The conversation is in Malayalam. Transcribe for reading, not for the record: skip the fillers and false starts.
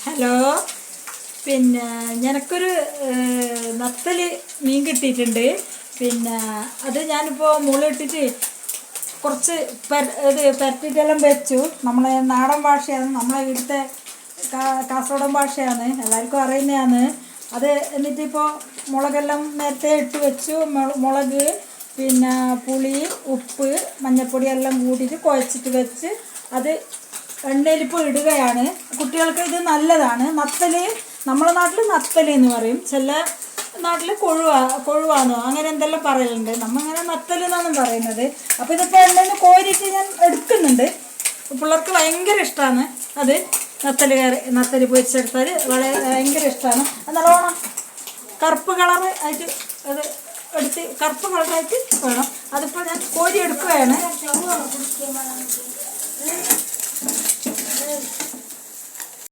ഹലോ. പിന്നെ ഞനക്കൊരു നത്തല് മീൻ കിട്ടിയിട്ടുണ്ട്. പിന്നെ അത് ഞാനിപ്പോൾ മുളിട്ടിട്ട് കുറച്ച് പരത്തിയിട്ടെല്ലാം വെച്ചു. നമ്മളെ നാടൻ ഭാഷയാണ്, നമ്മളെ ഇവിടുത്തെ കാസർഗോഡൻ ഭാഷയാണ്, എല്ലാവർക്കും അറിയുന്നതാണ് അത്. എന്നിട്ടിപ്പോൾ മുളകെല്ലാം നേരത്തെ ഇട്ട് വെച്ചു. മുളക്, പിന്നെ പുളി, ഉപ്പ്, മഞ്ഞൾപ്പൊടി എല്ലാം കൂട്ടിയിട്ട് കുഴച്ചിട്ട് വെച്ച് അത് എണ്ണയിലിപ്പോൾ ഇടുകയാണ്. കുട്ടികൾക്ക് ഇത് നല്ലതാണ്. നത്തല് നമ്മളെ നാട്ടിൽ നത്തല് എന്ന് പറയും, ചില നാട്ടിൽ കൊഴുവാന്നോ അങ്ങനെ എന്തെല്ലാം പറയലുണ്ട്. നമ്മളിങ്ങനെ നത്തല് എന്നാണ് പറയുന്നത്. അപ്പോൾ ഇതിപ്പോൾ എണ്ണയിൽ കോരിയിട്ട് ഞാൻ എടുക്കുന്നുണ്ട്. പിള്ളേർക്ക് ഭയങ്കര ഇഷ്ടമാണ് അത്. നത്തല് പൊരിച്ചെടുത്താൽ ഭയങ്കര ഇഷ്ടമാണ്. അത് നല്ലോണം കറുപ്പ് കളർ ആയിട്ട് അത് എടുത്ത് കറുപ്പ് കളറായിട്ട് വേണം. അതിപ്പോൾ ഞാൻ കോരി എടുക്കുകയാണ്.